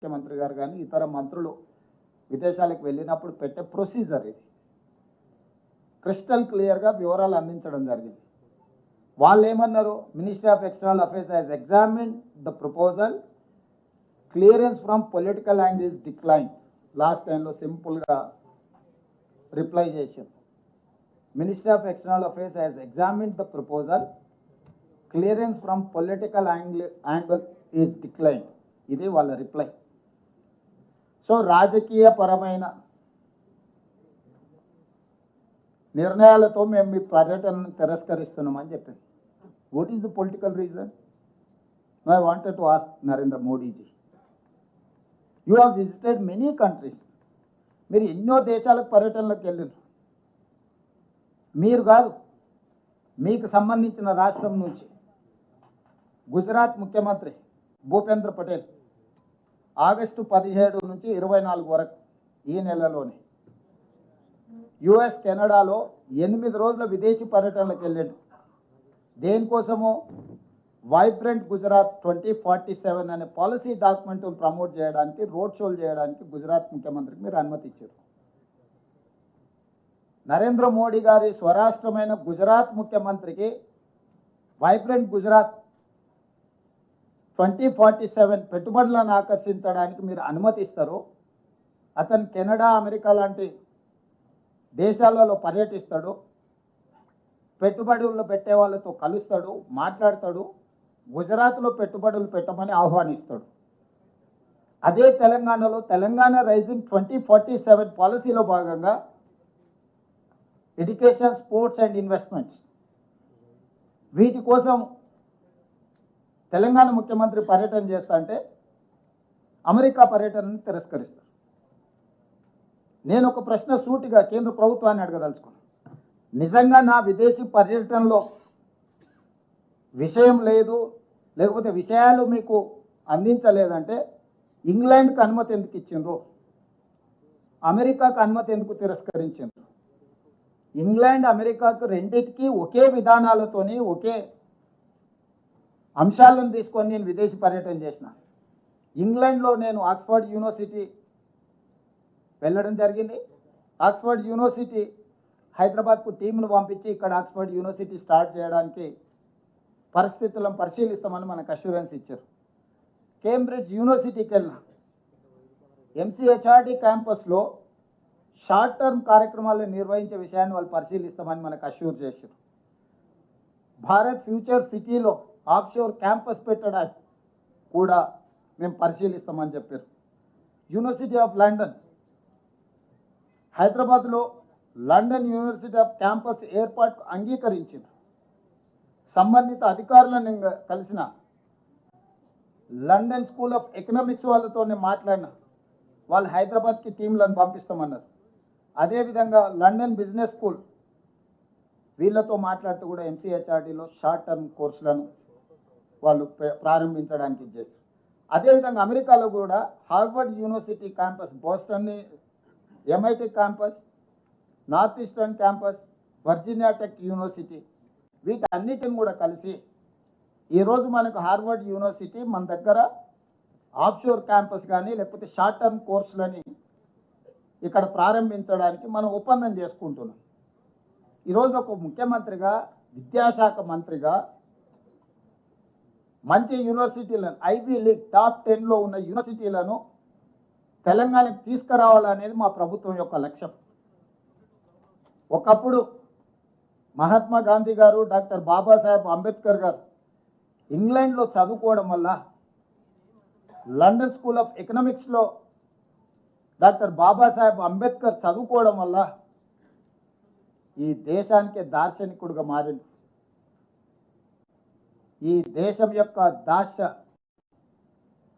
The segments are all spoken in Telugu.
ముఖ్యమంత్రి గారు కానీ ఇతర మంత్రులు విదేశాలకు వెళ్ళినప్పుడు పెట్టే ప్రొసీజర్ ఇది. క్రిస్టల్ క్లియర్గా వివరాలు అందించడం జరిగింది. వాళ్ళు ఏమన్నారు, ministry of external affairs has examined the proposal, clearance from political angle is decline. Last టైంలో సింపుల్గా రిప్లై చేశారు. Ministry of external affairs has examined the proposal, clearance from political angle is decline. ఇది వాళ్ళ రిప్లై. సో రాజకీయపరమైన నిర్ణయాలతో మేము మీ పర్యటనను తిరస్కరిస్తున్నామని చెప్పింది. What is the political reason? I wanted to ask Narendra Modiji, you have visited many countries. మీరు ఎన్నో దేశాలకు పర్యటనలకు వెళ్ళారు. మీరు కాదు, మీకు సంబంధించిన రాష్ట్రం నుంచి గుజరాత్ ముఖ్యమంత్రి భూపేంద్ర పటేల్ ఆగస్టు 17 నుంచి 24 వరకు ఈ నెలలోనే యుఎస్ కెనడాలో 8 రోజుల విదేశీ పర్యటనలకు వెళ్ళాడు. దేనికోసమో వైబ్రెంట్ గుజరాత్ 2047 అనే పాలసీ డాక్యుమెంట్ను ప్రమోట్ చేయడానికి, రోడ్ షోలు చేయడానికి గుజరాత్ ముఖ్యమంత్రికి మీరు అనుమతి ఇచ్చారు. నరేంద్ర మోడీ గారి స్వరాష్ట్రమైన గుజరాత్ ముఖ్యమంత్రికి వైబ్రెంట్ గుజరాత్ 2047 పెట్టుబడులను ఆకర్షించడానికి మీరు అనుమతిస్తారు. అతను కెనడా, అమెరికా లాంటి దేశాలలో పర్యటిస్తాడు, పెట్టుబడులు పెట్టే వాళ్ళతో కలుస్తాడు, మాట్లాడతాడు, గుజరాత్లో పెట్టుబడులు పెట్టమని ఆహ్వానిస్తాడు. అదే తెలంగాణలో తెలంగాణ రైజింగ్ 2047 పాలసీలో భాగంగా ఎడ్యుకేషన్, స్పోర్ట్స్ అండ్ ఇన్వెస్ట్మెంట్స్ వీటి కోసం తెలంగాణ ముఖ్యమంత్రి పర్యటన చేస్తా అంటే అమెరికా పర్యటనను తిరస్కరిస్తారు. నేను ఒక ప్రశ్న సూటిగా కేంద్ర ప్రభుత్వాన్ని అడగదలుచుకున్నాను. నిజంగా నా విదేశీ పర్యటనలో విషయం లేదు, లేకపోతే విషయాలు మీకు అందించలేదంటే ఇంగ్లాండ్కి అనుమతి ఎందుకు ఇచ్చిండ్రు, అమెరికాకు అనుమతి ఎందుకు తిరస్కరించిండ్రు? ఇంగ్లాండ్, అమెరికాకు రెండింటికి ఒకే విధానాలతోని, ఒకే అంశాలను తీసుకొని నేను విదేశీ పర్యటన చేసిన. ఇంగ్లాండ్లో నేను ఆక్స్ఫర్డ్ యూనివర్సిటీ వెళ్ళడం జరిగింది. ఆక్స్ఫర్డ్ యూనివర్సిటీ హైదరాబాద్కు టీంను పంపించి ఇక్కడ ఆక్స్ఫర్డ్ యూనివర్సిటీ స్టార్ట్ చేయడానికి పరిస్థితులను పరిశీలిస్తామని మనకు అష్యూరెన్స్ ఇచ్చారు. కేంబ్రిడ్జ్ యూనివర్సిటీకి వెళ్ళిన ఎంసీహెచ్ఆర్డి క్యాంపస్లో షార్ట్ టర్మ్ కార్యక్రమాలను నిర్వహించే విషయాన్ని వాళ్ళు పరిశీలిస్తామని మనకు అష్యూర్ చేశారు. భారత్ ఫ్యూచర్ సిటీలో ఆఫ్షోర్ క్యాంపస్ పెట్టడానికి కూడా మేము పరిశీలిస్తామని చెప్పారు. యూనివర్సిటీ ఆఫ్ లండన్, హైదరాబాద్లో లండన్ యూనివర్సిటీ ఆఫ్ క్యాంపస్ ఏర్పాటుకు అంగీకరించింది. సంబంధిత అధికారులను కలిసిన లండన్ స్కూల్ ఆఫ్ ఎకనామిక్స్ వాళ్ళతోనే మాట్లాడిన వాళ్ళు హైదరాబాద్కి టీంలను పంపిస్తామన్నారు. అదేవిధంగా లండన్ బిజినెస్ స్కూల్ వీళ్ళతో మాట్లాడుతూ కూడా ఎంసీహెచ్ఆర్డీలో షార్ట్ టర్మ్ కోర్సులను వాళ్ళు ప్రారంభించడానికి చేశారు. అదేవిధంగా అమెరికాలో కూడా Harvard university campus, Boston MIT campus, north eastern campus, Virginia tech university వీటన్నిటిని కూడా కలిసి ఈరోజు మనకు హార్వర్డ్ యూనివర్సిటీ మన దగ్గర ఆఫ్షోర్ క్యాంపస్ కానీ లేకపోతే షార్ట్ టర్మ్ కోర్సులని ఇక్కడ ప్రారంభించడానికి మనం ఒప్పందం చేసుకుంటున్నాం. ఈరోజు ఒక ముఖ్యమంత్రిగా, విద్యాశాఖ మంత్రిగా మంచి యూనివర్సిటీలను, ఐవీ లీగ్ టాప్ 10లో ఉన్న యూనివర్సిటీలను తెలంగాణకు తీసుకురావాలనేది మా ప్రభుత్వం యొక్క లక్ష్యం. ఒకప్పుడు మహాత్మా గాంధీ గారు, డాక్టర్ బాబాసాహెబ్ అంబేద్కర్ గారు ఇంగ్లాండ్లో చదువుకోవడం వల్ల, లండన్ స్కూల్ ఆఫ్ ఎకనామిక్స్లో డాక్టర్ బాబాసాహెబ్ అంబేద్కర్ చదువుకోవడం వల్ల ఈ దేశానికి దార్శనికుడిగా మారింది. ఈ దేశం యొక్క దాస్య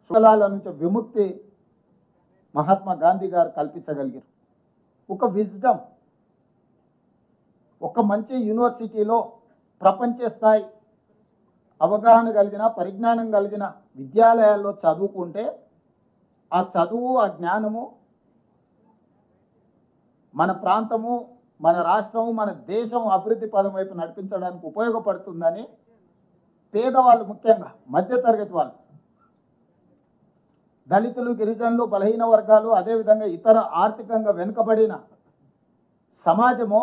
శృంఖలాల నుంచి విముక్తి మహాత్మా గాంధీ గారు కల్పించగలిగారు. ఒక విజ్డమ్, ఒక మంచి యూనివర్సిటీలో ప్రపంచ స్థాయి అవగాహన కలిగిన, పరిజ్ఞానం కలిగిన విద్యాలయాల్లో చదువుకుంటే ఆ చదువు, ఆ జ్ఞానము మన ప్రాంతము, మన రాష్ట్రము, మన దేశం అభివృద్ధి పదం వైపు నడిపించడానికి ఉపయోగపడుతుందని పేదవాళ్ళు, ముఖ్యంగా మధ్యతరగతి వాళ్ళు దళితులు, గిరిజనులు, బలహీన వర్గాలు, అదేవిధంగా ఇతర ఆర్థికంగా వెనుకబడిన సమాజము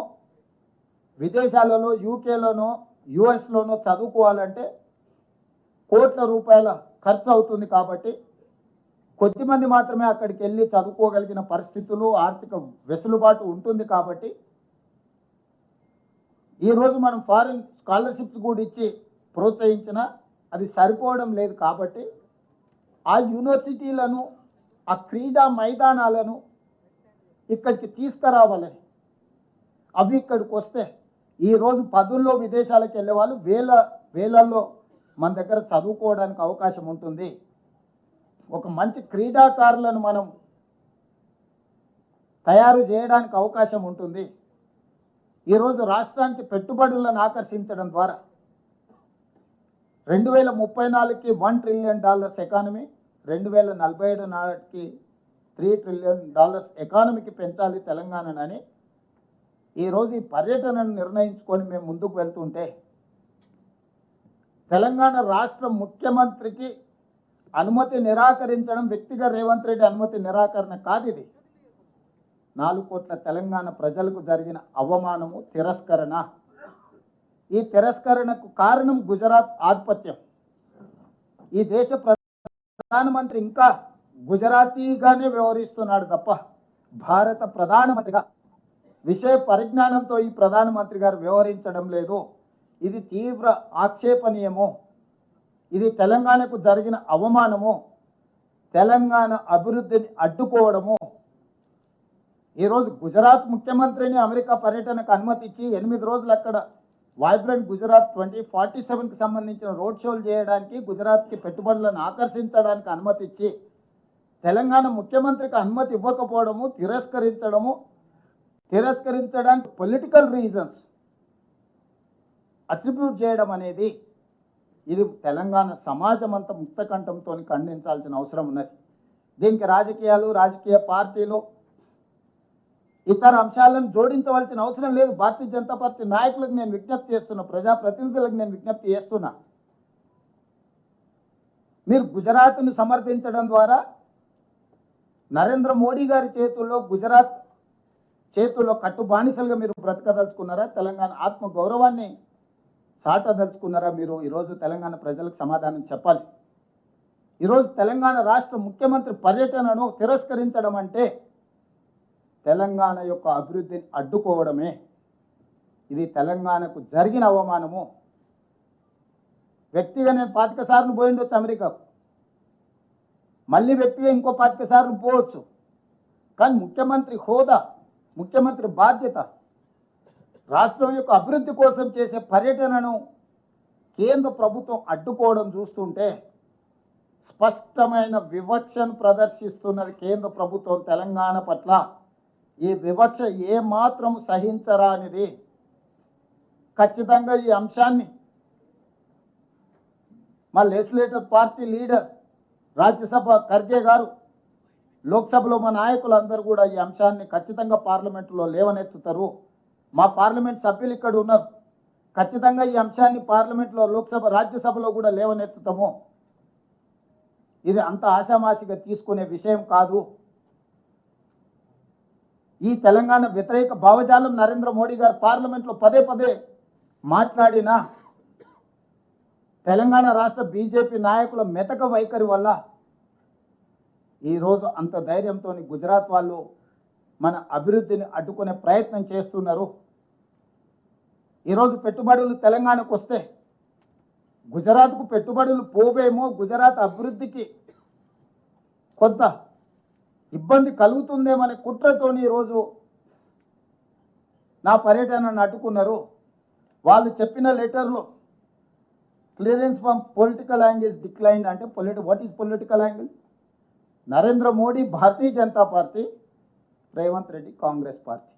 విదేశాలలో, యూకేలోనో, యుఎస్లోనో చదువుకోవాలంటే కోట్ల రూపాయల ఖర్చు అవుతుంది. కాబట్టి కొద్దిమంది మాత్రమే అక్కడికి వెళ్ళి చదువుకోగలిగిన పరిస్థితులు, ఆర్థిక వెసులుబాటు ఉంటుంది. కాబట్టి ఈరోజు మనం ఫారిన్ స్కాలర్షిప్స్ కూడా ఇచ్చి ప్రోత్సహించినా అది సరిపోవడం లేదు. కాబట్టి ఆ యూనివర్సిటీలను, ఆ క్రీడా మైదానాలను ఇక్కడికి తీసుకురావాలని, అవి ఇక్కడికి వస్తే ఈరోజు పదుల్లో విదేశాలకు వెళ్ళే వాళ్ళు వేలల్లో మన దగ్గర చదువుకోవడానికి అవకాశం ఉంటుంది. ఒక మంచి క్రీడాకారులను మనం తయారు చేయడానికి అవకాశం ఉంటుంది. ఈరోజు రాష్ట్రానికి పెట్టుబడులను ఆకర్షించడం ద్వారా 2034కి $1 ట్రిలియన్ ఎకానమీ, 2047 నాటికి $3 ట్రిలియన్ ఎకానమీకి పెంచాలి తెలంగాణని ఈరోజు ఈ పర్యటనను నిర్ణయించుకొని మేము ముందుకు వెళ్తుంటే, తెలంగాణ రాష్ట్ర ముఖ్యమంత్రికి అనుమతి నిరాకరించడం వ్యక్తిగా రేవంత్ రెడ్డి అనుమతి నిరాకరణ కాదు. ఇది 4 కోట్ల తెలంగాణ ప్రజలకు జరిగిన అవమానము, తిరస్కరణ. ఈ తిరస్కరణకు కారణం గుజరాత్ ఆధిపత్యం. ఈ దేశ ప్రధానమంత్రి ఇంకా గుజరాతీగానే వ్యవహరిస్తున్నాడు తప్ప భారత ప్రధానమంత్రిగా విషయ పరిజ్ఞానంతో ఈ ప్రధానమంత్రి గారు వ్యవహరించడం లేదు. ఇది తీవ్ర ఆక్షేపణీయము. ఇది తెలంగాణకు జరిగిన అవమానము, తెలంగాణ అభివృద్ధిని అడ్డుకోవడము. ఈరోజు గుజరాత్ ముఖ్యమంత్రిని అమెరికా పర్యటనకు అనుమతి ఇచ్చి 8 రోజులు అక్కడ వైబ్రెంట్ గుజరాత్ 2047కి సంబంధించిన రోడ్ షోలు చేయడానికి, గుజరాత్కి పెట్టుబడులను ఆకర్షించడానికి అనుమతి ఇచ్చి తెలంగాణ ముఖ్యమంత్రికి అనుమతి ఇవ్వకపోవడము, తిరస్కరించడానికి పొలిటికల్ రీజన్స్ అట్రిబ్యూట్ చేయడం అనేది ఇది తెలంగాణ సమాజం అంతా ముక్తకంఠంతో ఖండించాల్సిన అవసరం ఉన్నది. దీనికి రాజకీయాలు, రాజకీయ పార్టీలు, ఇతర అంశాలను జోడించవలసిన అవసరం లేదు. భారతీయ జనతా పార్టీ నాయకులకు నేను విజ్ఞప్తి చేస్తున్నా, ప్రజాప్రతినిధులకు నేను విజ్ఞప్తి చేస్తున్నా, మీరు గుజరాత్ను సమర్థించడం ద్వారా నరేంద్ర మోడీ గారి చేతుల్లో, గుజరాత్ చేతుల్లో కట్టు బానిసలుగా మీరు బ్రతకదలుచుకున్నారా? తెలంగాణ ఆత్మ గౌరవాన్ని చాటదలుచుకున్నారా? మీరు ఈరోజు తెలంగాణ ప్రజలకు సమాధానం చెప్పాలి. ఈరోజు తెలంగాణ రాష్ట్ర ముఖ్యమంత్రి పర్యటనను తిరస్కరించడం అంటే తెలంగాణ యొక్క అభివృద్ధిని అడ్డుకోవడమే. ఇది తెలంగాణకు జరిగిన అవమానము. వ్యక్తిగా నేను 25 సార్లు పోయిండొచ్చు అమెరికాకు, మళ్ళీ వ్యక్తిగా ఇంకో 25 సార్లు పోవచ్చు. కానీ ముఖ్యమంత్రి హోదా, ముఖ్యమంత్రి బాధ్యత, రాష్ట్రం యొక్క అభివృద్ధి కోసం చేసే పర్యటనను కేంద్ర ప్రభుత్వం అడ్డుకోవడం చూస్తుంటే స్పష్టమైన వివక్షను ప్రదర్శిస్తున్నది కేంద్ర ప్రభుత్వం తెలంగాణ పట్ల. ఈ వివక్ష ఏమాత్రం సహించరానిది. ఖచ్చితంగా ఈ అంశాన్ని మా legislative party leader, Rajya Sabha Kharge గారు, లోక్సభలో మా నాయకులందరూ కూడా ఈ అంశాన్ని ఖచ్చితంగా పార్లమెంటులో లేవనెత్తుతారు. మా పార్లమెంట్ సభ్యులు ఇక్కడ ఉన్నారు, ఖచ్చితంగా ఈ అంశాన్ని పార్లమెంట్లో, లోక్సభ, రాజ్యసభలో కూడా లేవనెత్తుతాము. ఇది అంత ఆషామాషిగా తీసుకునే విషయం కాదు. ఈ తెలంగాణ వ్యతిరేక భావజాలం నరేంద్ర మోడీ గారు పార్లమెంట్లో పదే పదే మాట్లాడినా తెలంగాణ రాష్ట్ర బీజేపీ నాయకుల మెతక వైఖరి వల్ల ఈరోజు అంత ధైర్యంతో గుజరాత్ వాళ్ళు మన అభివృద్ధిని అడ్డుకునే ప్రయత్నం చేస్తున్నారు. ఈరోజు పెట్టుబడులు తెలంగాణకు వస్తే గుజరాత్కు పెట్టుబడులు పోవేమో, గుజరాత్ అభివృద్ధికి కొంత ఇబ్బంది కలుగుతుందేమనే కుట్రతోని ఈరోజు నా పర్యటనను అడ్డుకున్నారు. వాళ్ళు చెప్పిన లెటర్లో clearance from political angle is declined అంటే what is political angle? Narendra Modi Bharatiya Janata party, Revanth Reddy Congress party.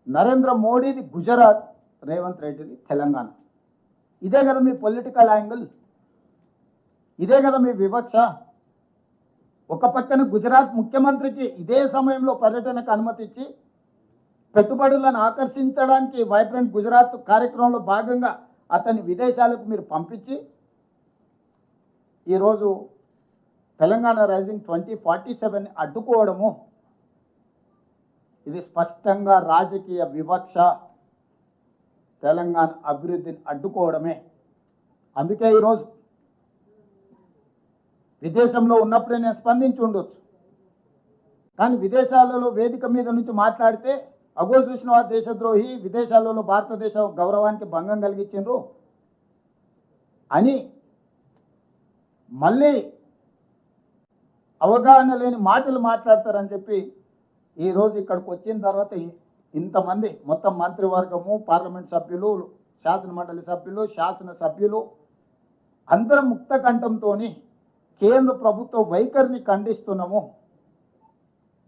Narendra మోడీది గుజరాత్, రేవంత్ రెడ్డిది తెలంగాణ. ఇదే కదా మీ పొలిటికల్ యాంగిల్, ఇదే కదా మీ వివక్ష. ఒక పక్కన గుజరాత్ ముఖ్యమంత్రికి ఇదే సమయంలో పర్యటనకు అనుమతి ఇచ్చి పెట్టుబడులను ఆకర్షించడానికి వైబ్రెంట్ గుజరాత్ కార్యక్రమంలో భాగంగా అతన్ని విదేశాలకు మీరు పంపించి ఈరోజు తెలంగాణ రైజింగ్ 2047 అడ్డుకోవడము ఇది స్పష్టంగా రాజకీయ వివక్ష, తెలంగాణ అభివృద్ధిని అడ్డుకోవడమే. అందుకే ఈరోజు విదేశంలో ఉన్నప్పుడే నేను స్పందించి ఉండొచ్చు, కానీ విదేశాలలో వేదిక మీద నుంచి మాట్లాడితే అగో చూసిన వారు దేశద్రోహి, విదేశాలలో భారతదేశ గౌరవానికి భంగం కలిగించిండ్రు అని మళ్ళీ అవగాహన లేని మాటలు మాట్లాడతారని చెప్పి ఈరోజు ఇక్కడికి వచ్చిన తర్వాత ఇంతమంది మొత్తం మంత్రివర్గము, పార్లమెంట్ సభ్యులు, శాసనమండలి సభ్యులు, శాసనసభ్యులు అందరం ముక్త కంఠంతో కేంద్ర ప్రభుత్వ వైఖరిని ఖండిస్తున్నాము.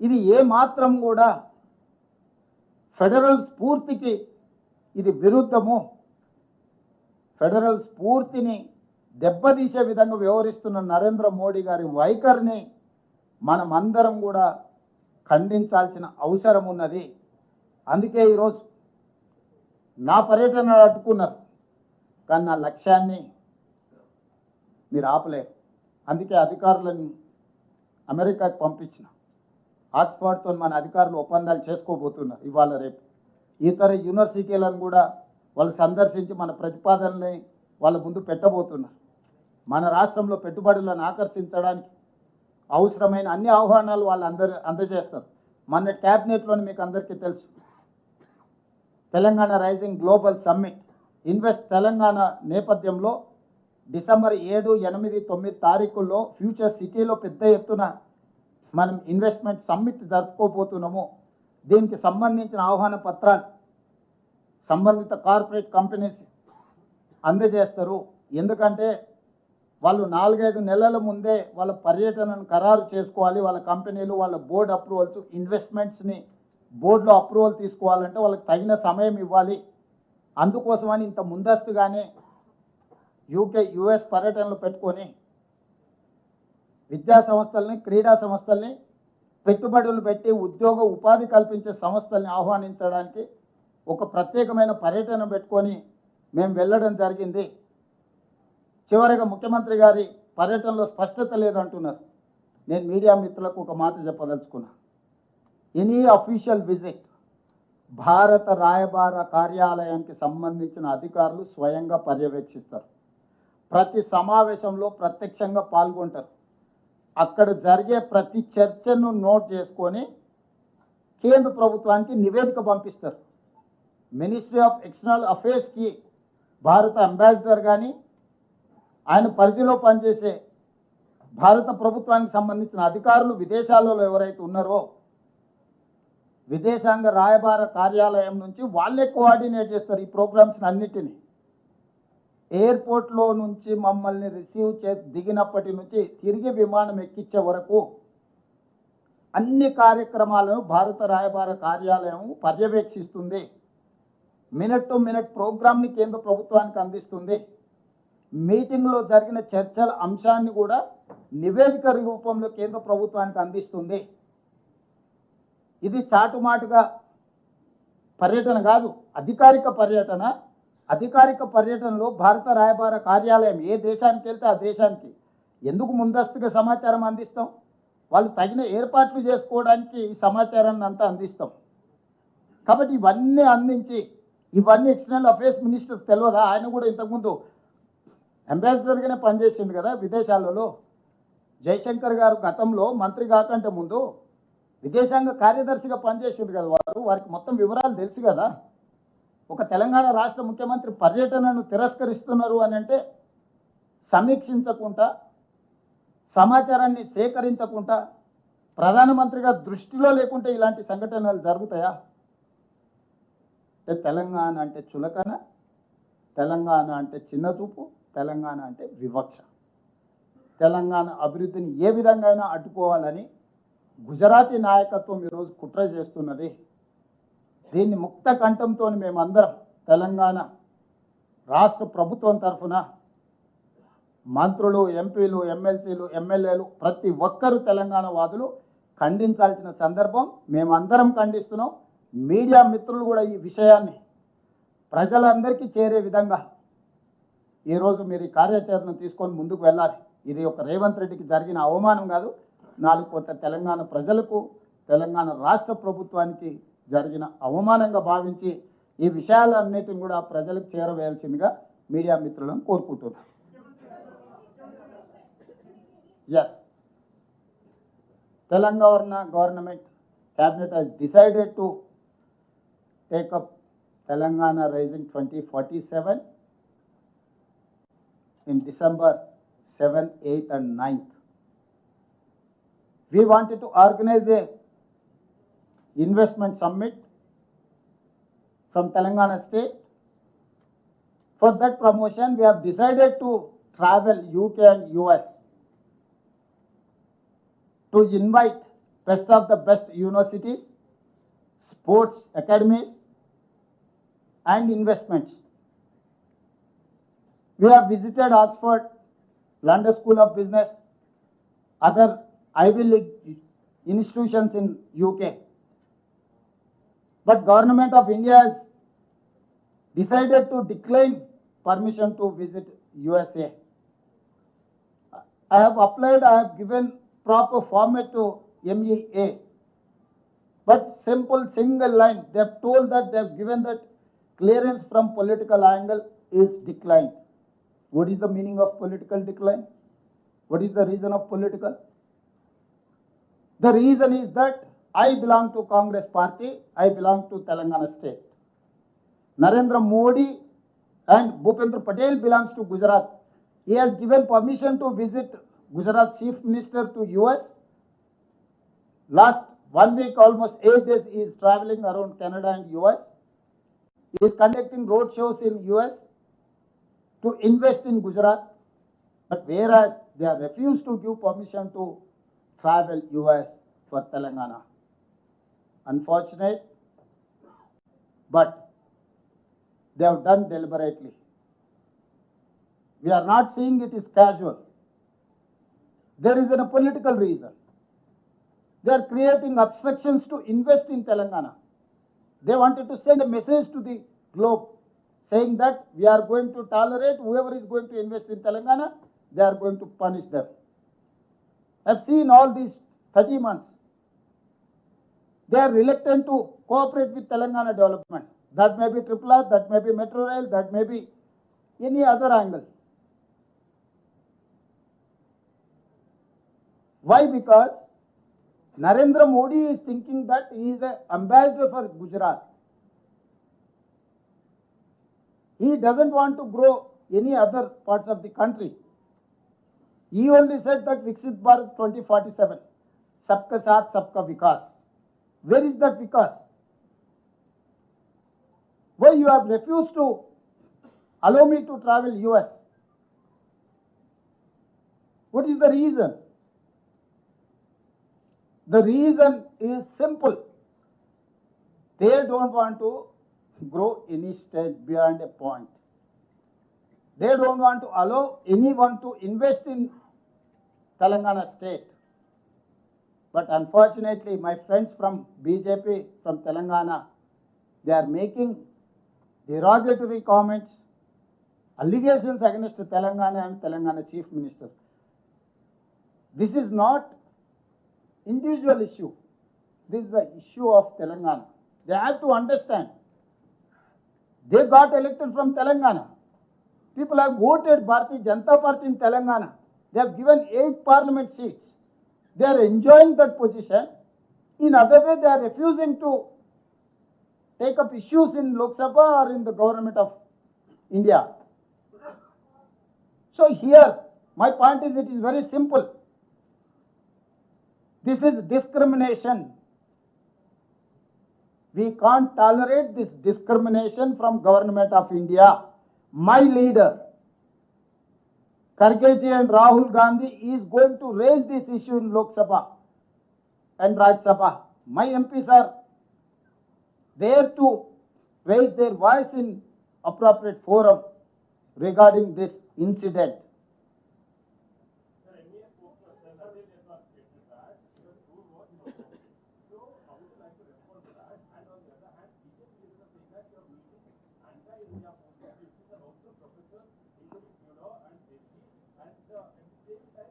ఇది ఏమాత్రం కూడా ఫెడరల్ స్ఫూర్తికి ఇది విరుద్ధము. ఫెడరల్ స్ఫూర్తిని దెబ్బతీసే విధంగా వ్యవహరిస్తున్న నరేంద్ర మోడీ గారి వైఖరిని మనం అందరం కూడా ఖండించాల్సిన అవసరం ఉన్నది. అందుకే ఈరోజు నా పర్యటన అడ్డుకున్నారు, కానీ నా లక్ష్యాన్ని మీరు ఆపలేరు. అందుకే అధికారులను అమెరికాకు పంపించిన. ఆక్స్ఫర్డ్తో మన అధికారులు ఒప్పందాలు చేసుకోబోతున్నారు ఇవాళ రేపు. ఇతర యూనివర్సిటీలను కూడా వాళ్ళు సందర్శించి మన ప్రతిపాదనని వాళ్ళ ముందు పెట్టబోతున్నారు. మన రాష్ట్రంలో పెట్టుబడులను ఆకర్షించడానికి అవసరమైన అన్ని ఆహ్వానాలు వాళ్ళు అందజేస్తారు. మన క్యాబినెట్లోని మీకు అందరికీ తెలుసు, Telangana rising global summit invest Telangana నేపథ్యంలో డిసెంబర్ 7, 8, 9 తారీఖుల్లో ఫ్యూచర్ సిటీలో పెద్ద ఎత్తున మనం ఇన్వెస్ట్మెంట్ సమ్మిట్ జరుపుకోబోతున్నాము. దీనికి సంబంధించిన ఆహ్వాన పత్రాలు సంబంధిత కార్పొరేట్ కంపెనీస్ అందజేస్తారు. ఎందుకంటే వాళ్ళు 4-5 నెలల ముందే వాళ్ళ పర్యటనను ఖరారు చేసుకోవాలి. వాళ్ళ కంపెనీలు వాళ్ళ బోర్డు అప్రూవల్స్, ఇన్వెస్ట్మెంట్స్ని బోర్డులో అప్రూవల్ తీసుకోవాలంటే వాళ్ళకి తగిన సమయం ఇవ్వాలి. అందుకోసమని ఇంత ముందస్తుగానే US పర్యటనలు పెట్టుకొని విద్యా సంస్థల్ని, క్రీడా సంస్థల్ని, పెట్టుబడులు పెట్టి ఉద్యోగ ఉపాధి కల్పించే సంస్థల్ని ఆహ్వానించడానికి ఒక ప్రత్యేకమైన పర్యటన పెట్టుకొని మేము వెళ్ళడం జరిగింది. చివరిగా ముఖ్యమంత్రి గారి పర్యటనలో స్పష్టత లేదంటున్నారు. నేను మీడియా మిత్రులకు ఒక మాట చెప్పదలుచుకున్నా. ఎనీ అఫీషియల్ విజిట్ భారత రాయబార కార్యాలయానికి సంబంధించిన అధికారులు స్వయంగా పర్యవేక్షిస్తారు. ప్రతి సమావేశంలో ప్రత్యక్షంగా పాల్గొంటారు. అక్కడ జరిగే ప్రతి చర్చను నోట్ చేసుకొని కేంద్ర ప్రభుత్వానికి నివేదిక పంపిస్తారు. మినిస్ట్రీ ఆఫ్ ఎక్స్టర్నల్ అఫేర్స్కి భారత అంబాసిడర్ కానీ ఆయన పరిధిలో పనిచేసే భారత ప్రభుత్వానికి సంబంధించిన అధికారులు విదేశాలలో ఎవరైతే ఉన్నారో విదేశాంగ రాయబార కార్యాలయం నుంచి వాళ్ళే కోఆర్డినేట్ చేస్తారు ఈ ప్రోగ్రామ్స్ అన్నిటినీ. ఎయిర్పోర్ట్లో నుంచి మమ్మల్ని రిసీవ్ దిగినప్పటి నుంచి తిరిగి విమానం ఎక్కించే వరకు అన్ని కార్యక్రమాలను భారత రాయబార కార్యాలయం పర్యవేక్షిస్తుంది. మినిట్ టు మినిట్ ప్రోగ్రామ్ని కేంద్ర ప్రభుత్వానికి అందిస్తుంది. మీటింగ్లో జరిగిన చర్చల అంశాన్ని కూడా నివేదిక రూపంలో కేంద్ర ప్రభుత్వానికి అందిస్తుంది. ఇది చాటుమాటుగా పర్యటన కాదు, అధికారిక పర్యటన. అధికారిక పర్యటనలో భారత రాయబార కార్యాలయం ఏ దేశానికి వెళ్తే ఆ దేశానికి ఎందుకు ముందస్తుగా సమాచారం అందిస్తాం? వాళ్ళు తగిన ఏర్పాట్లు చేసుకోవడానికి ఈ సమాచారాన్ని అంతా అందిస్తాం. కాబట్టి ఇవన్నీ అందించి ఇవన్నీ ఎక్స్టర్నల్ అఫేర్స్ మినిస్టర్ తెలియదా? ఆయన కూడా ఇంతకుముందు అంబాసిడర్గానే పనిచేసింది కదా విదేశాలలో. జయశంకర్ గారు గతంలో మంత్రి కాకంటే ముందు విదేశాంగ కార్యదర్శిగా పనిచేసింది కదా వారికి మొత్తం వివరాలు తెలుసు కదా. ఒక తెలంగాణ రాష్ట్ర ముఖ్యమంత్రి పర్యటనను తిరస్కరిస్తున్నారు అని అంటే సమీక్షించకుండా, సమాచారాన్ని సేకరించకుండా, ప్రధానమంత్రిగా దృష్టిలో లేకుంటే ఇలాంటి సంఘటనలు జరుగుతాయా? తెలంగాణ అంటే చులకన, తెలంగాణ అంటే చిన్నచూపు, తెలంగాణ అంటే వివక్ష. తెలంగాణ అభివృద్ధిని ఏ విధంగా అయినా అడ్డుకోవాలని గుజరాతీ నాయకత్వం ఈరోజు కుట్ర చేస్తున్నది. దీన్ని ముక్త కంఠంతో మేమందరం తెలంగాణ రాష్ట్ర ప్రభుత్వం తరఫున మంత్రులు, ఎంపీలు, ఎమ్మెల్సీలు, ఎమ్మెల్యేలు ప్రతి ఒక్కరూ తెలంగాణ వాదులు ఖండించాల్సిన సందర్భం. మేమందరం ఖండిస్తున్నాం. మీడియా మిత్రులు కూడా ఈ విషయాన్ని ప్రజలందరికీ చేరే విధంగా ఈరోజు మీరు ఈ కార్యాచరణ తీసుకొని ముందుకు వెళ్ళాలి. ఇది ఒక రేవంత్ రెడ్డికి జరిగిన అవమానం కాదు, 4 కోట్ల తెలంగాణ ప్రజలకు, తెలంగాణ రాష్ట్ర ప్రభుత్వానికి జరిగిన అవమానంగా భావించి ఈ విషయాలన్నిటిని కూడా ప్రజలకు చేరవేయాల్సిందిగా మీడియా మిత్రులను కోరుకుంటున్నాను. Yes, Telangana government cabinet has decided to take up Telangana Rising 2047 in December 7th, 8th and 9th. We wanted to organize a investment summit from Telangana state. For that promotion, we have decided to travel UK and US to invite best of the best universities, sports academies and investments. We have visited Oxford, London School of Business, other Ivy League institutions in UK. But Government of India has decided to decline permission to visit USA. I have applied, I have given proper format to MEA, but simple single line, they have told that they have given that clearance from political angle is declined. What is the meaning of political decline? What is the reason of political? The reason is that I belong to Congress party, I belong to Telangana state. Narendra Modi and Bhupendra Patel belongs to Gujarat. He has given permission to visit Gujarat Chief Minister to US. Last 1 week, almost 8 days, he is traveling around Canada and US. He is conducting road shows in US to invest in Gujarat. But whereas they have refused to give permission to travel US for Telangana. Unfortunate, but they have done deliberately. We are not saying it is casual. There is a political reason. They are creating obstructions to invest in Telangana. They wanted to send a message to the globe saying that we are going to tolerate whoever is going to invest in Telangana, they are going to punish them. I have seen all these 30 months. They are reluctant to cooperate with Telangana development. That may be Triple R, that may be Metro Rail, that may be any other angle. Why? Because Narendra Modi is thinking that he is an ambassador for Gujarat. He doesn't want to grow any other parts of the country. He only said that Viksit Bharat 2047, Sabka Saath, Sabka Vikas. Where is that Vikas? Why you have refused to allow me to travel US? What is the reason? The reason is simple. They don't want to grow any state beyond a point. They don't want to allow anyone to invest in Telangana state. But unfortunately, my friends from BJP, from Telangana, they are making derogatory comments, allegations against Telangana and Telangana Chief Minister. This is not individual issue. This is the issue of Telangana. They have to understand. They got elected from Telangana. People have voted Bharatiya Janata Party in Telangana. They have given 8 parliament seats. They are enjoying that position. In other way, they are refusing to take up issues in Lok Sabha or in the government of India. So here, my point is, it is very simple. This is discrimination. We can't tolerate this discrimination from Government of India. My leader, Khargeji and Rahul Gandhi, is going to raise this issue in Lok Sabha and Rajya Sabha. My MPs are there to raise their voice in appropriate forum regarding this incident. India forces, which is also professor, including Judo and Deshi, and at the same time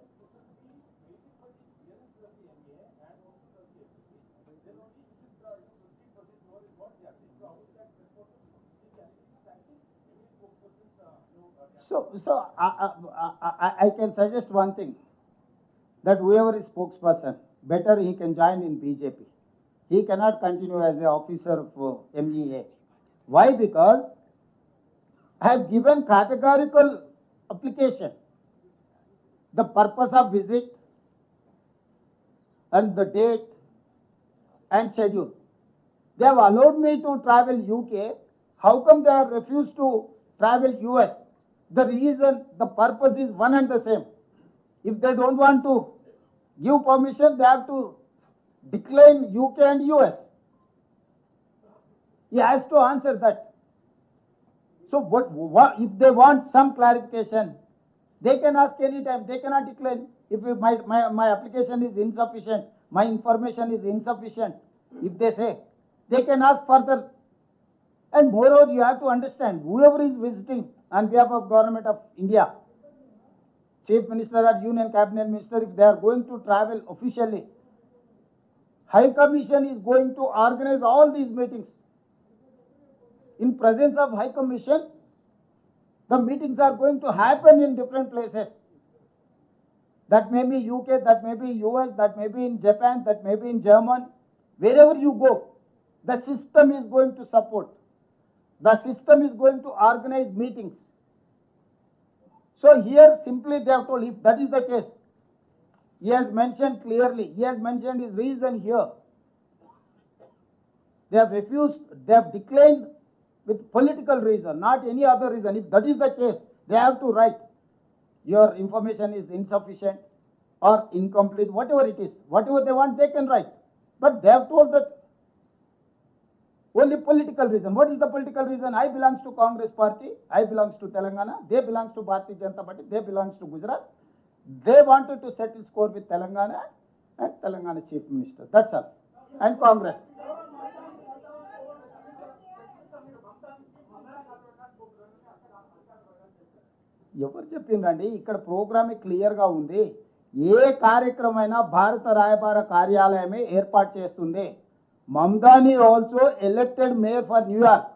I can suggest one thing, that whoever is spokesperson, better he can join in BJP. He cannot continue as an officer of MEA. Why? Because I have given categorical application, the purpose of visit and the date and schedule. They have allowed me to travel UK. How come they have refused to travel US? The reason, the purpose is one and the same. If they don't want to give permission, they have to decline UK and US. He has to answer that. So what if they want some clarification, they can ask any time. They cannot decline. If my application is insufficient, my information is insufficient, if they say, they can ask further. And moreover, you have to understand, whoever is visiting on behalf of Government of India, Chief Minister or Union Cabinet Minister, if they are going to travel officially, High Commission is going to organize all these meetings. In presence of High Commission, the meetings are going to happen in different places. That may be UK, that may be US, that may be in Japan, that may be in Germany. Wherever you go, the system is going to support. The system is going to organize meetings. So here simply they have told, if that is the case, he has mentioned clearly, he has mentioned his reason here. They have refused, they have declined with political reason, not any other reason. If that is the case, they have to write, your information is insufficient or incomplete, whatever it is, whatever they want, they can write. But they have told that only political reason. What is the political reason? I belongs to Congress party, I belongs to Telangana, they belongs to Bharatiya Janata Party, they belongs to Gujarat. They wanted to settle score with Telangana and Telangana Chief Minister. That's all. And Congress. ఎవరు చెప్పిండ్రండి? ఇక్కడ ప్రోగ్రామ్ క్లియర్గా ఉంది. ఏ కార్యక్రమైనా భారత రాయబార కార్యాలయమే ఏర్పాటు చేస్తుంది. Mamdani also elected mayor for New York.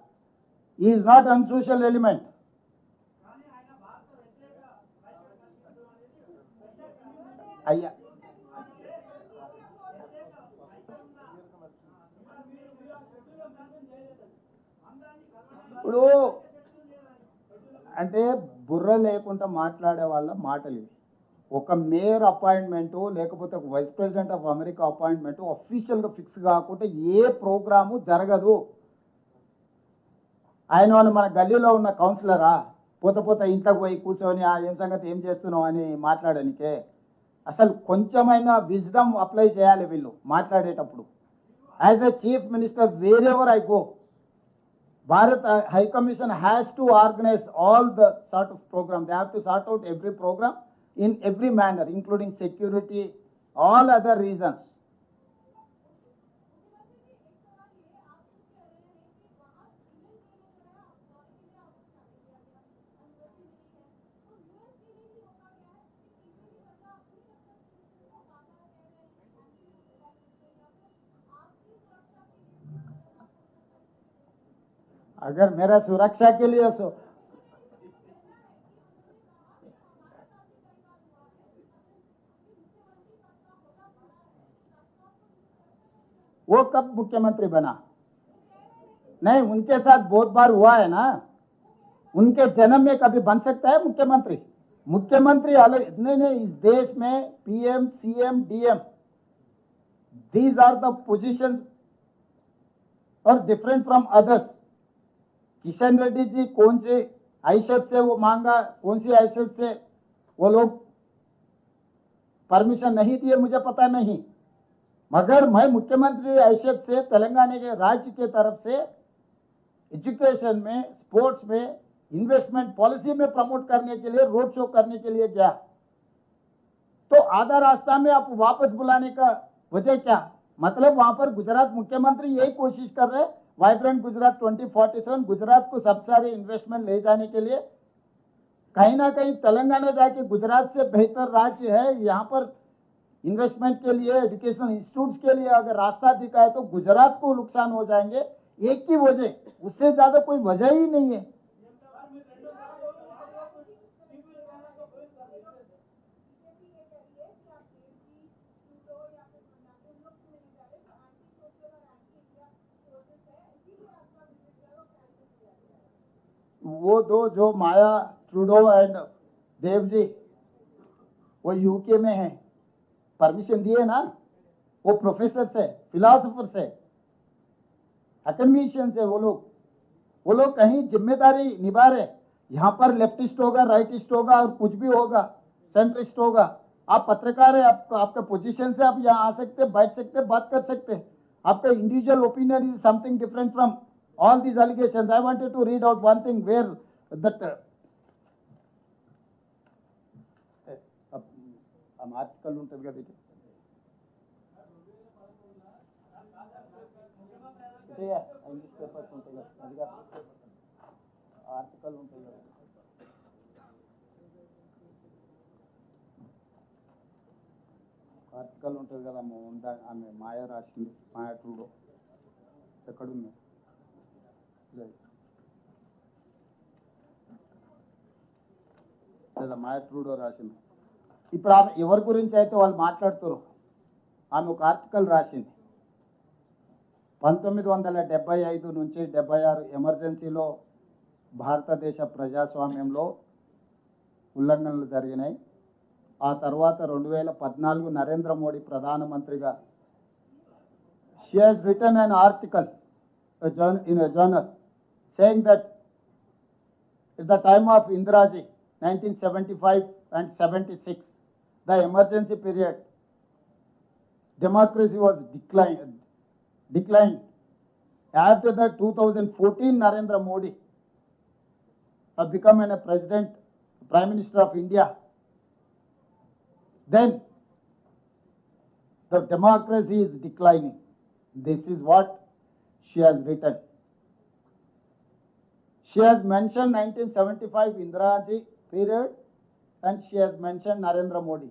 He is not unsocial element. అయ్యా ఇప్పుడు అంటే బుర్ర లేకుండా మాట్లాడే వాళ్ళ మాటలు ఇవి. ఒక మేయర్ అపాయింట్మెంటు లేకపోతే ఒక vice president of America appointment అఫీషియల్గా ఫిక్స్ కాకుంటే ఏ ప్రోగ్రాము జరగదు. ఆయన మన గల్లీలో ఉన్న కౌన్సిలరా పోత ఇంట్లోకి పోయి కూర్చొని ఏం సంగతి ఏం చేస్తున్నావు అని మాట్లాడడానికే. అసలు కొంచెమైనా విజ్డమ్ అప్లై చేయాలి వీళ్ళు మాట్లాడేటప్పుడు. As a chief minister wherever I go, Bharat High Commission has to organize all the sort of program. They have to sort out every program in every manner, including security, all other reasons. अगर मेरा सुरक्षा के लिए सो वो कब मुख्यमंत्री बना? नहीं, उनके साथ बहुत बार हुआ है ना. उनके जन्म में कभी बन सकता है मुख्यमंत्री? मुख्यमंत्री अलग नहीं. इस देश में PM, CM, DM, these are the position और different from others. Kishan Reddy ji कौन से हैसियत से वो मांगा, कौन सी हैसियत से वो लोग परमिशन नहीं दिए, मुझे पता नहीं. मगर मैं मुख्यमंत्री हैसियत से तेलंगाना के राज्य के तरफ से एजुकेशन में, स्पोर्ट्स में, इन्वेस्टमेंट पॉलिसी में प्रमोट करने के लिए, रोड शो करने के लिए गया. तो आधा रास्ता में आप वापस बुलाने का वजह क्या? मतलब वहां पर गुजरात मुख्यमंत्री यही कोशिश कर रहे हैं, वाइब्रेंट गुजरात 2047, गुजरात को सबसे सारे इन्वेस्टमेंट ले जाने के लिए. कहीं ना कहीं तेलंगाना जाके गुजरात से बेहतर राज्य है, यहाँ पर इन्वेस्टमेंट के लिए, एजुकेशनल इंस्टीट्यूट्स के लिए अगर रास्ता दिखा है तो गुजरात को नुकसान हो जाएंगे. एक की वजह, उससे ज्यादा कोई वजह ही नहीं है. वो दो जो माया ट्रूडो एंड देव जी वो यूके में है, परमिशन दिए ना, वो प्रोफेसर से, फिलोसोफर से, एकेडमिशियन से, वो लोग कहीं जिम्मेदारी निभा रहे। यहाँ पर लेफ्टिस्ट होगा, राइटिस्ट होगा और कुछ भी होगा, सेंट्रिस्ट होगा। आप पत्रकार है, आपका पोजीशन से आप यहाँ आ सकते, बैठ सकते, बात कर सकते। आपका individual opinion is something different from all these allegations. I wanted to read out one thing where that article ఉంటుంది కదా ఇది ఇంగ్లీష్ పేపర్స్ ఉంటాయి కదా అది కాదు ఆర్టికల్ ఉంటుంది కదా ఆర్టికల్ ఉంటుంది కదా ఆమె మాయా రాసింది మాయా ట్రూడో ఎక్కడుంది లేదా మాయా ట్రూడో రాసింది. ఇప్పుడు ఆమె ఎవరి గురించి అయితే వాళ్ళు మాట్లాడుతారు, ఆమె ఒక ఆర్టికల్ రాసింది 1975 నుంచి 76 ఎమర్జెన్సీలో భారతదేశ ప్రజాస్వామ్యంలో ఉల్లంఘనలు జరిగినాయి. ఆ తర్వాత 2014 నరేంద్ర మోడీ ప్రధానమంత్రిగా she has written an article in a journal saying that at the time of Indiraji 1975 and 76, the emergency period, democracy was declined. After that, 2014 Narendra Modi has become a Prime Minister of India. Then the democracy is declining. This is what she has written. She has mentioned 1975 Indiraji period and she has mentioned Narendra Modi.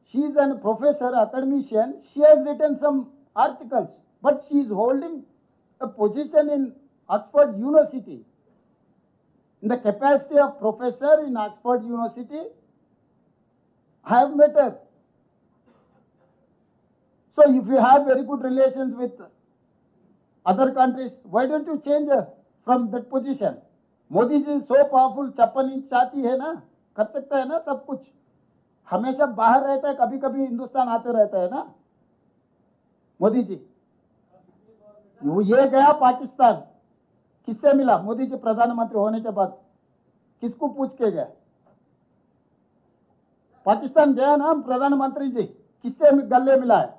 She is a professor, academician. She has written some articles, but she is holding a position in Oxford University. In the capacity of professor in Oxford University, I have met her. So if you have very good relations with other countries, why don't you change her from that position? Modi ji so powerful, 56 inch छाती है ना, कर सकता है ना सब कुछ, हमेशा बाहर रहता है, कभी कभी हिंदुस्तान आते रहता है ना मोदी जी। वो ये गया पाकिस्तान, किससे मिला? मोदी जी प्रधानमंत्री होने के बाद किसको पूछ के गया? पाकिस्तान गया ना प्रधानमंत्री जी, किससे गले मिला है?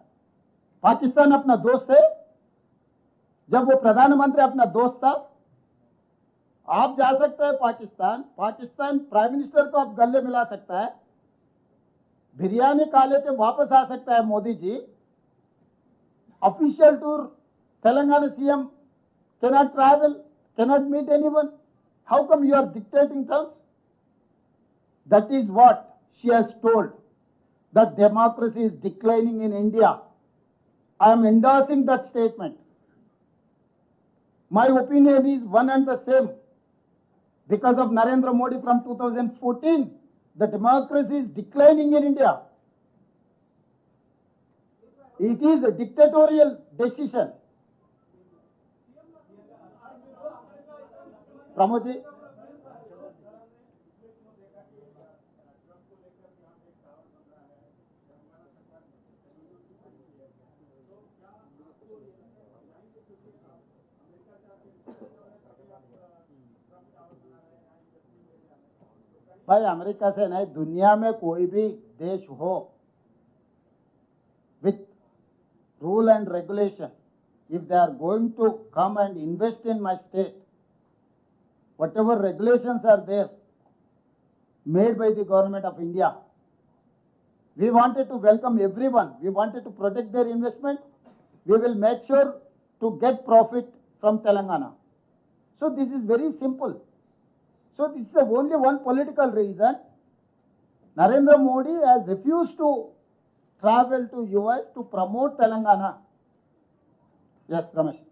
पाकिस्तान अपना दोस्त है। जब वो प्रधानमंत्री अपना दोस्त था, आप जा सकते हैं पाकिस्तान प्राइम मिनिस्टर को आप गले मिला सकता है, बिरयानी खा लेके वापस आ सकता है Modi ji. Official tour Telangana CM cannot travel, cannot meet anyone. How come you are dictating terms? That is what she has told, that democracy is declining in India. I am endorsing that statement. My opinion is one and the same. Because of Narendra Modi from 2014, the democracy is declining in India. It is a dictatorial decision. Pramod ji. भाई अमेरिका से नहीं, दुनिया में कोई भी देश हो with rule and regulation, if they are going to come and invest in my state, whatever regulations are there made by the government of India, we wanted to welcome everyone. We wanted to protect their investment. We will make sure to get profit from Telangana. So this is very simple. So this is only one political reason. Narendra Modi has refused to travel to US to promote Telangana. Yes, Ramesh.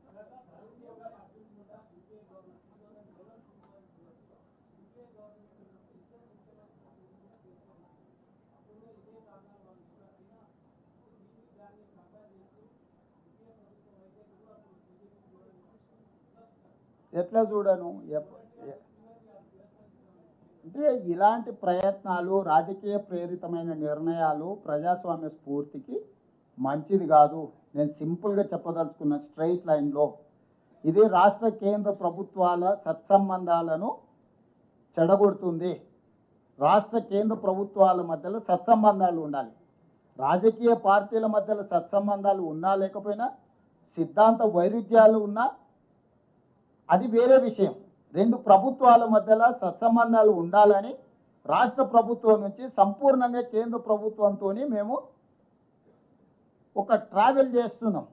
ఎట్లా చూడను అంటే ఇలాంటి ప్రయత్నాలు రాజకీయ ప్రేరితమైన నిర్ణయాలు ప్రజాస్వామ్య స్ఫూర్తికి మంచిది కాదు. నేను సింపుల్గా చెప్పదలుచుకున్న స్ట్రైట్ లైన్లో ఇది రాష్ట్ర కేంద్ర ప్రభుత్వాల సత్సంబంధాలను చెడగొడుతుంది. రాష్ట్ర కేంద్ర ప్రభుత్వాల మధ్యలో సత్సంబంధాలు ఉండాలి. రాజకీయ పార్టీల మధ్యలో సత్సంబంధాలు ఉన్నా లేకపోయినా, సిద్ధాంత వైరుధ్యాలు ఉన్నా అది వేరే విషయం. రెండు ప్రభుత్వాల మధ్యలో సత్సంబంధాలు ఉండాలని రాష్ట్ర ప్రభుత్వం నుంచి సంపూర్ణంగా కేంద్ర ప్రభుత్వంతో మేము ఒక ట్రావెల్ చేస్తున్నాం.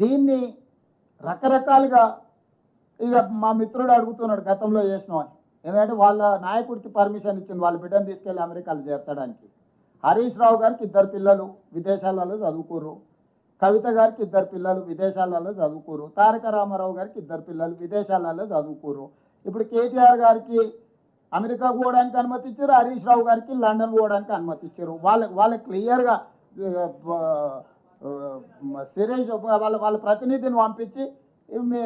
దీన్ని రకరకాలుగా ఇక మా మిత్రుడు అడుగుతున్నాడు గతంలో చేసినామని. ఎందుకంటే వాళ్ళ నాయకుడికి పర్మిషన్ ఇచ్చింది వాళ్ళ బిడ్డను తీసుకెళ్ళి అమెరికాలో చేర్చడానికి. హరీష్ రావు గారికి 2 పిల్లలు విదేశాలలో చదువుకోరు. కవిత గారికి 2 పిల్లలు విదేశాలలో చదువుకోరు. తారక రామారావు గారికి 2 పిల్లలు విదేశాలలో చదువుకోరు. ఇప్పుడు కేటీఆర్ గారికి అమెరికా పోవడానికి అనుమతి ఇచ్చారు, హరీష్ రావు గారికి లండన్ పోవడానికి అనుమతి ఇచ్చారు. వాళ్ళకి క్లియర్గా సిరీస్ వాళ్ళ ప్రతినిధిని పంపించి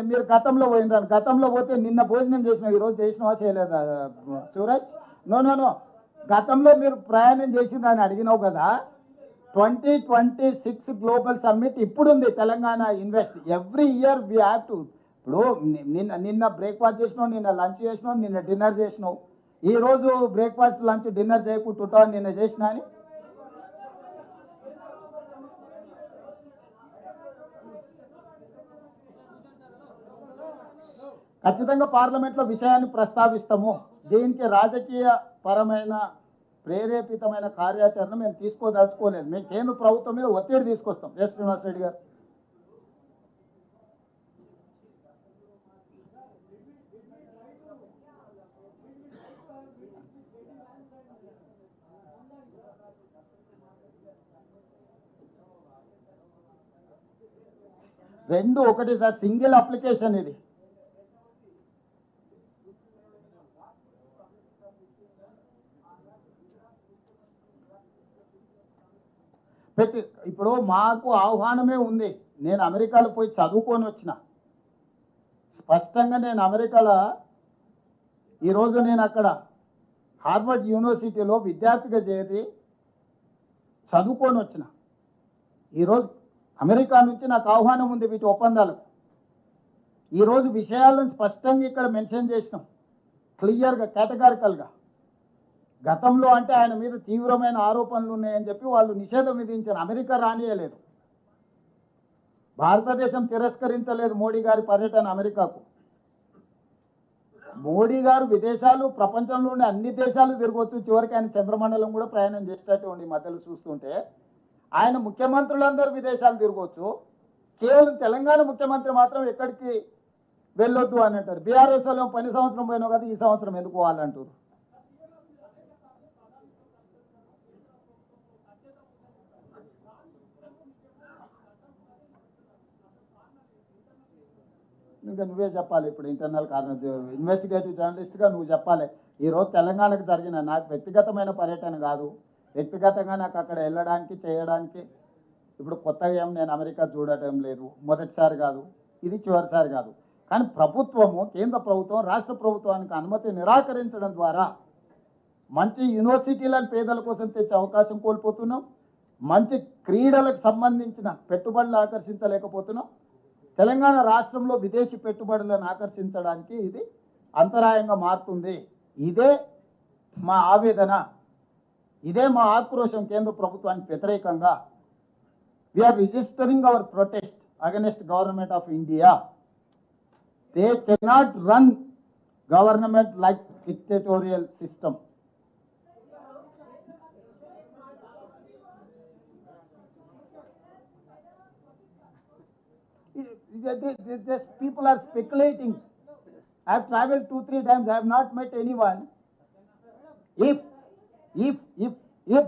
మీరు గతంలో పోయినారు, గతంలో పోతే నిన్న భోజనం చేసినావు, ఈరోజు చేసినావా చేయలేదా సూరజ్? నో గతంలో మీరు ప్రయాణం చేసిందని అడిగినావు కదా. 2026 గ్లోబల్ సమ్మిట్ ఇప్పుడు ఉంది. Telangana invest every year we have to. ఇప్పుడు నిన్న బ్రేక్ఫాస్ట్ చేసినావు, నిన్న లంచ్ చేసినావు, నిన్న డిన్నర్ చేసినావు. ఈరోజు బ్రేక్ఫాస్ట్ లంచ్ డిన్నర్ చేయకుంటుంటావు నిన్న చేసినా అని. ఖచ్చితంగా పార్లమెంట్లో విషయాన్ని ప్రస్తావిస్తాము. దీనికి రాజకీయ పరమైన ప్రేరేపితమైన కార్యాచరణ మేము తీసుకోదలుచుకోలేదు. మేము కేంద్ర ప్రభుత్వం మీద ఒత్తిడి తీసుకొస్తాం. ఎస్ శ్రీనివాస్ రెడ్డి గారు. రెండు ఒకటి సార్, సింగిల్ అప్లికేషన్ ఇది. పెట్టి ఇప్పుడు మాకు ఆహ్వానమే ఉంది. నేను అమెరికాలో పోయి చదువుకొని వచ్చిన. స్పష్టంగా నేను అమెరికాలో ఈరోజు నేను అక్కడ హార్వర్డ్ యూనివర్సిటీలో విద్యార్థిగా చేరి చదువుకొని వచ్చిన. ఈరోజు అమెరికా నుంచి నాకు ఆహ్వానం ఉంది వీటి ఒప్పందాలకు. ఈరోజు విషయాలను స్పష్టంగా ఇక్కడ మెన్షన్ చేసినాం, క్లియర్గా కేటగారికల్గా. గతంలో అంటే ఆయన మీద తీవ్రమైన ఆరోపణలు ఉన్నాయని చెప్పి వాళ్ళు నిషేధం విధించారు. అమెరికా రానియలేదు, భారతదేశం తిరస్కరించలేదు మోడీ గారి పర్యటన అమెరికాకు. మోడీ గారు విదేశాలు ప్రపంచంలో ఉండే అన్ని దేశాలు తిరగవచ్చు, చివరికి ఆయన చంద్రమండలం కూడా ప్రయాణం చేసేటట్టు ఉండి మధ్యలో చూస్తుంటే. ఆయన ముఖ్యమంత్రులందరూ విదేశాలు తిరగవచ్చు, కేవలం తెలంగాణ ముఖ్యమంత్రి మాత్రం ఎక్కడికి వెళ్ళొద్దు అని అంటారు. బీఆర్ఎస్ వాళ్ళు పని సంవత్సరం పోయినావు కదా, ఈ సంవత్సరం ఎందుకు పోవాలంటారు. ఇంకా నువ్వే చెప్పాలి. ఇప్పుడు ఇంటర్నల్ కారణం ఇన్వెస్టిగేటివ్ జర్నలిస్ట్గా నువ్వు చెప్పాలి. ఈరోజు తెలంగాణకు జరిగిన నాకు వ్యక్తిగతమైన పర్యటన కాదు, వ్యక్తిగతంగా నాకు అక్కడ వెళ్ళడానికి చేయడానికి ఇప్పుడు కొత్తగా ఏం నేను అమెరికా చూడటం లేదు, మొదటిసారి కాదు, ఇది చివరిసారి కాదు. కానీ ప్రభుత్వము, కేంద్ర ప్రభుత్వం రాష్ట్ర ప్రభుత్వానికి అనుమతి నిరాకరించడం ద్వారా మంచి యూనివర్సిటీలను పేదల కోసం తెచ్చే అవకాశం కోల్పోతున్నాం. మంచి క్రీడలకు సంబంధించిన పెట్టుబడులు ఆకర్షించలేకపోతున్నాం. తెలంగాణ రాష్ట్రంలో విదేశీ పెట్టుబడులను ఆకర్షించడానికి ఇది అంతరాయంగా మారుతుంది. ఇదే మా ఆవేదన, ఇదే మా ఆక్రోశం కేంద్ర ప్రభుత్వానికి వ్యతిరేకంగా. We are registering our protest against government of India. They cannot run government like dictatorial system. These people are speculating. I have traveled 2-3 times. I have not met anyone. If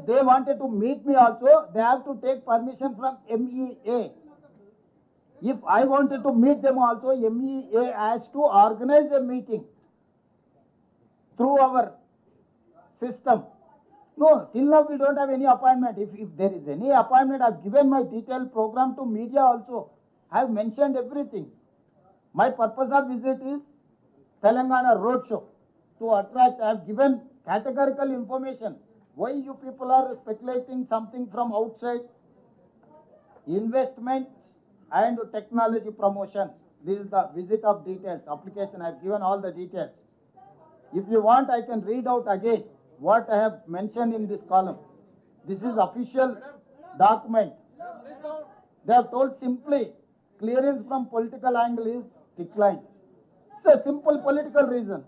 they wanted to meet me also, they have to take permission from MEA. If I wanted to meet them also, MEA has to organize a meeting through our system. No, till now we don't have any appointment. If there is any appointment, I have given my detailed program to media also. I have mentioned everything. My purpose of visit is Telangana road show. to attract. I have given categorical information. Why you people are speculating something from outside? Investment and technology promotion. This is the visit of details. Application, I have given all the details. If you want, I can read out again what I have mentioned in this column. This is official document. They have told simply, clearance from political angle is declined. It's a simple political reason.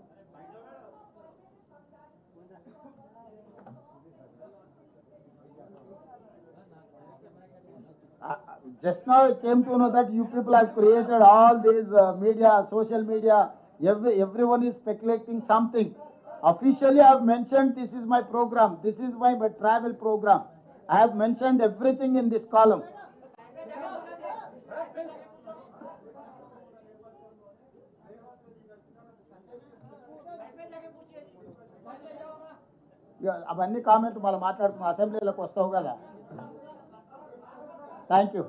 Just now I came to know that you people have created all these media, social media, everyone is speculating something. Officially I have mentioned this is my program, this is my travel program. I have mentioned everything in this column. అవన్నీ కామెంట్ మళ్ళీ మాట్లాడుతున్నాం, అసెంబ్లీలోకి వస్తావు కదా. Thank you.